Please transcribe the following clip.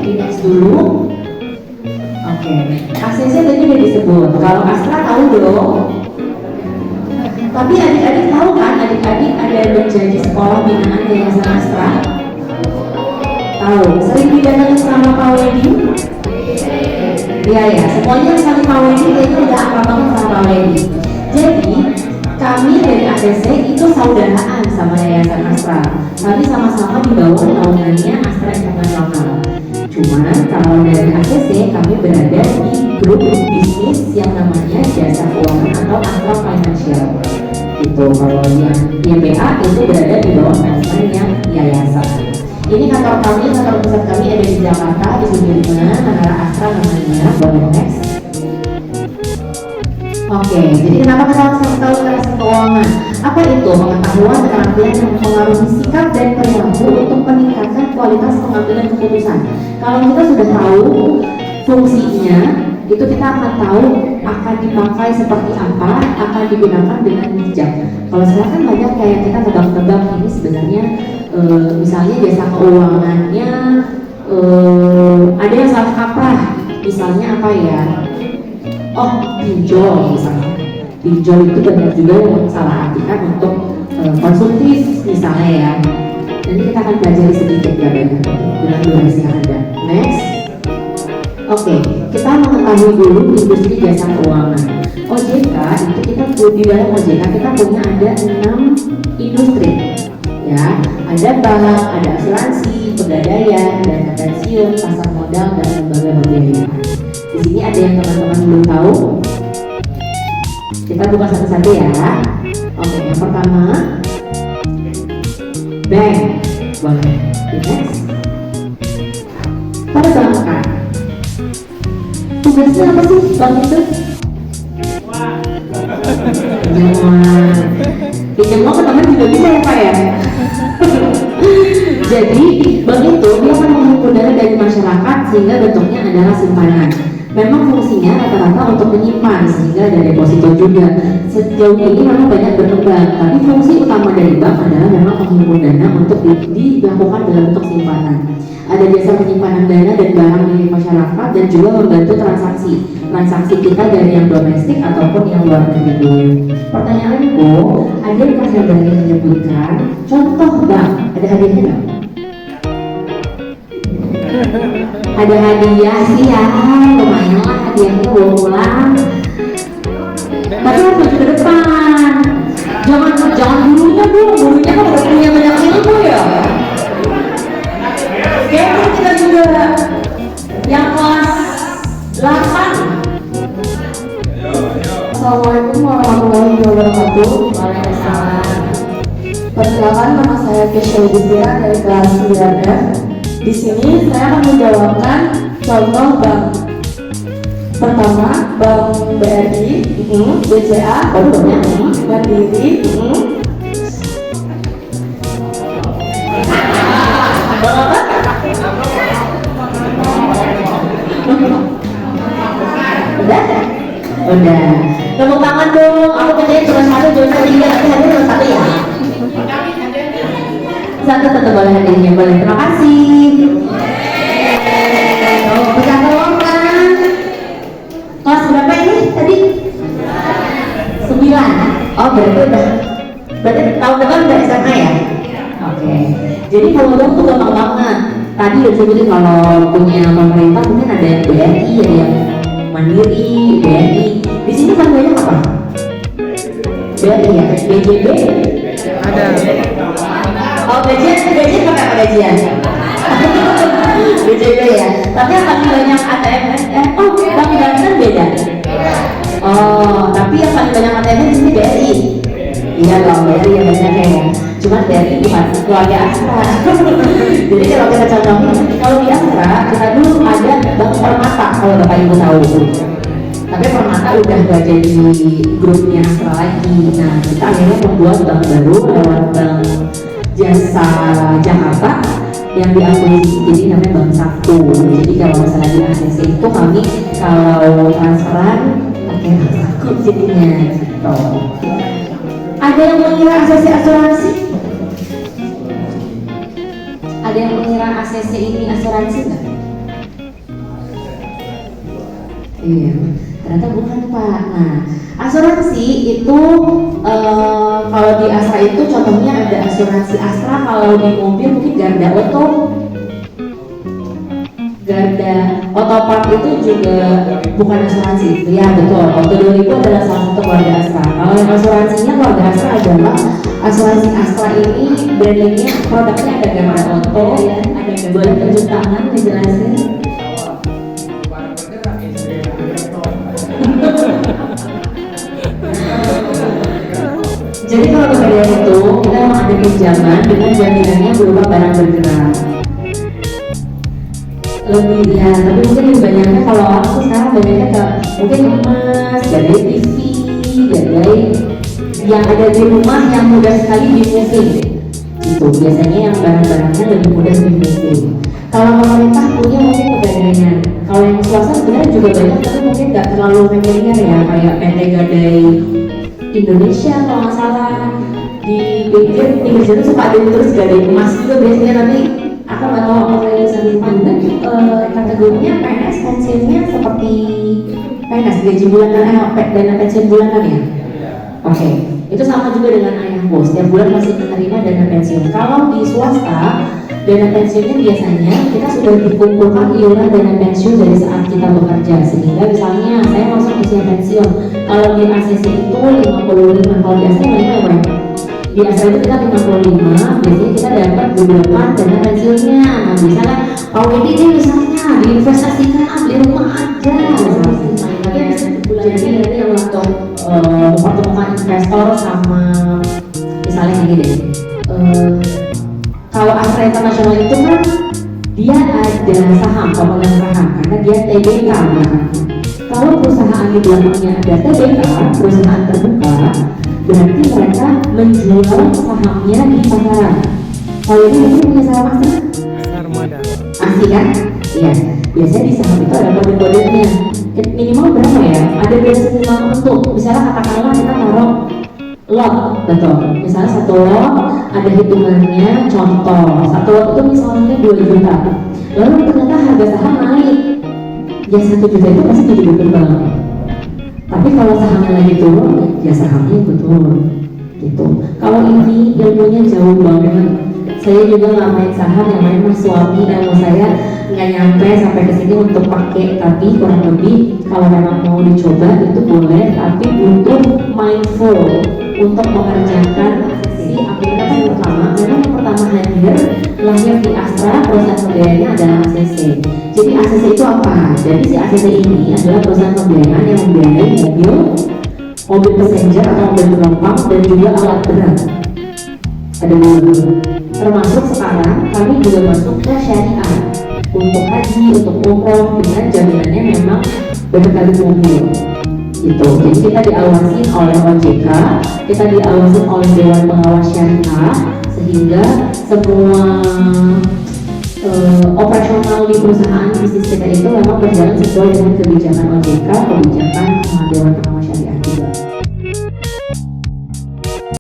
di next dulu. Oke, ACC tadi udah disebut. Kalau Astra tahu belum? Tapi adik-adik tahu kan, adik-adik ada menjadi sekolah binaan Yayasan Astra? Tahu. Sering didatangin sama Pak Wedi? Iya ya, semuanya sama Pak Wedi kayaknya udah akrab banget sama Pak Wedi. Jadi kami dari ACC itu saudaraan sama Yayasan Astra. Kami sama-sama di bawah naungannya Astra Internasional. Cuman kalau dari ACC kami berada di grup bisnis yang namanya Jasa Keuangan atau Astra Financial. Itu kalau yang YBA itu berada di bawah manajemen yang yayasan. Ini kantor pusat kami ada di Jakarta, di Sudirman, Menara Astra namanya. Boleh next. Oke, jadi kenapa kita harus tahu literasi keuangan? Apa itu? Pengetahuan keterampilan yang mempengaruhi sikap dan perilaku untuk meningkatkan kualitas pengambilan keputusan. Kalau kita sudah tahu fungsinya, itu kita akan tahu akan dipakai seperti apa, akan digunakan dengan bijak. Kalau sekarang kan banyak kayak kita tebak-tebak ini sebenarnya misalnya jasa keuangannya ada yang salah kaprah, misalnya apa ya? Oh, pinjol misalnya. Pinjol itu banyak juga yang salah artikan untuk konsumtif misalnya ya. Nanti kita akan pelajari sedikit ya dengan durasi yang ada. Next. Oke, kita mengetahui dulu industri jasa keuangan. OJK itu kita di dalam OJK kita punya ada 6 industri. Ya, ada bank, ada asuransi, pegadaian, dana pensiun, pasar modal, dan lembaga pembiayaan. Di sini ada yang teman-teman belum tahu. Kita buka satu-satu ya. Oke, yang pertama bank. Boleh. Next. Pada bank. Tugasnya apa sih bank itu? Pinjam uang ke teman juga bisa ya Pak ya? Jadi bank itu dia akan mengumpulkan dana dari masyarakat sehingga bentuknya adalah simpanan. Memang fungsinya rata-rata untuk menyimpan sehingga ada deposito juga. Sejauh ini memang banyak berkembang, tapi fungsi utama dari bank adalah memang menghimpun dana untuk dilakukan dalam bentuk simpanan. Ada jasa penyimpanan dana dan barang milik masyarakat dan juga membantu transaksi kita dari yang domestik ataupun yang luar negeri. Pertanyaanku, adakah yang berani menyebutkan contoh bank? Ada hadiahnya nggak? Ada hadiah sih ya, lumayan lah hadiahnya bawa pulang. Tapi harus maju ke depan. Jangan gurunya dong, gurunya kan udah punya banyak ilmu ya. Oke, kita juga yang kelas 8. Assalamualaikum warahmatullahi wabarakatuh. Waalaikumsalam. Perkenalkan, nama saya Kesha Yudhistira dari kelas 9F. Di sini saya akan menjawabkan contoh bank. Pertama, Bank BRI, BCA, Mandiri, Bank apa? Udah. Tepuk tangan dong. Aku kerjain cuma satu, cuma 3, tapi hadiah cuma 1 ya. Satu tetap boleh hadiahnya, boleh. Terima kasih. Bisa tolong kan? Kelas berapa ini tadi? 9. Oh berarti tahun depan udah SMA ya? Oke. Jadi kalau bank tuh gampang banget. Tadi udah sebutin kalau punya pemerintah mungkin ada yang BRI, ada yang Mandiri, BNI. Di sini banyak apa? BRI ya, BJB. Ada. Oh gajian pakai apa gajian? BJB ya. Tapi yang paling banyak ATM Bank Banten beda. Oh, tapi yang paling banyak ATM di sini BRI. Iya dong, BRI yang banyak ya. Cuman BRI bukan keluarga Astra. Jadi kalau kita contohin, kalau di Astra kita dulu ada Bank Permata kalau Bapak Ibu tahu. Tapi Permata udah gak jadi grupnya Astra lagi. Nah, kita akhirnya membuat bank baru lewat Bank Jasa Jakarta yang diakuisisi jadi namanya Bank Satu. Jadi kalau misalnya di ACC itu kami kalau transferan pakai Bank Satu jadinya gitu. Ada yang mengira ACC asuransi? Ada yang mengira ACC ini asuransi nggak? Iya, ternyata bukan Pak. Nah, asuransi itu kalau di Astra itu contohnya ada asuransi Astra, kalau di mobil mungkin Garda Auto, Garda Autopart itu juga bukan asuransi. Ya betul, Auto 2000 adalah salah satu keluarga Astra. Kalau yang asuransinya keluarga Astra adalah asuransi Astra ini brandingnya, produknya ada Garda Auto, ya, ada boleh tunjuk tangan ngejelasin. Jadi kalau kemudian itu kita memang ada pinjaman dengan jaminannya berupa barang bergerak. Lebih ya, tapi mungkin lebih banyaknya kalau aku sekarang banyaknya ke mungkin emas, gadai TV, gadai yang ada di rumah yang mudah sekali di moving. Itu biasanya yang barang-barangnya lebih mudah di moving. Kalau pemerintah punya mungkin kebanyakan. Kalau yang swasta sebenarnya juga banyak, tapi mungkin nggak terlalu familiar ya, kayak PT Gadai Indonesia kalau nggak salah, di pinggir jalan suka ada terus gadai emas juga biasanya, tapi aku nggak tahu apa yang bisa dipandang. Kategorinya PNS, pensiunnya seperti PNS, gaji bulanan, dana pensiun bulanan ya. Oke, itu sama juga dengan ayahku, setiap bulan masih menerima dana pensiun. Kalau di swasta, dana pensiunnya biasanya kita sudah dikumpulkan iuran dana pensiun dari saat kita bekerja, sehingga misalnya saya masuk usia pensiun, kalau di ACC itu 55, kalau di ACC berapa? Di ACC itu kita 55, biasanya kita dapat beberapa dana pensiunnya. Nah misalnya Pak Wedi ini misalnya diinvestasikan beli rumah aja, jadi nanti yang untuk mempertemukan investor sama misalnya gini deh, kalau Astra Internasional itu kan dia ada saham, pemegang saham, karena dia TBK kan. Kalau perusahaan di belakangnya ada TBK, perusahaan terbuka, berarti mereka menjual sahamnya di pasaran. Kalau ini punya saham Astra? Armada. Asli kan? Iya. Biasanya di saham itu ada kode-kodenya. Minimal berapa ya? Ada biasa minimal untuk, misalnya katakanlah kita taruh lot, betul. Misalnya satu lot ada hitungannya, contoh satu lot itu misalnya 2 juta. Lalu ternyata harga saham naik, ya 1 juta itu pasti jadi berkembang. Tapi kalau sahamnya lagi turun, ya sahamnya ikut turun. Gitu. Kalau ini ilmunya jauh banget. Saya juga nggak main saham, yang main mas suami, ilmu saya nggak nyampe sampai ke sini untuk pakai, tapi kurang lebih kalau memang mau dicoba itu boleh, tapi butuh mindful untuk mengerjakan si aplikasi pertama. Memang yang pertama hadir lahir di Astra, perusahaan pembiayanya adalah ACC. Jadi ACC itu apa? Jadi si ACC ini adalah perusahaan pembiayaan yang membiayai mobil passenger atau mobil penumpang dan juga alat berat. Ada dua, termasuk sekarang kami juga masuk ke syariah untuk haji, untuk umroh, dengan jaminannya memang berkali mobil gitu. Jadi kita diawasi oleh OJK, kita diawasi oleh Dewan Pengawas Syariah, sehingga semua operasional di perusahaan bisnis kita itu memang berjalan sesuai dengan kebijakan OJK, kebijakan Dewan Pengawas Syariah.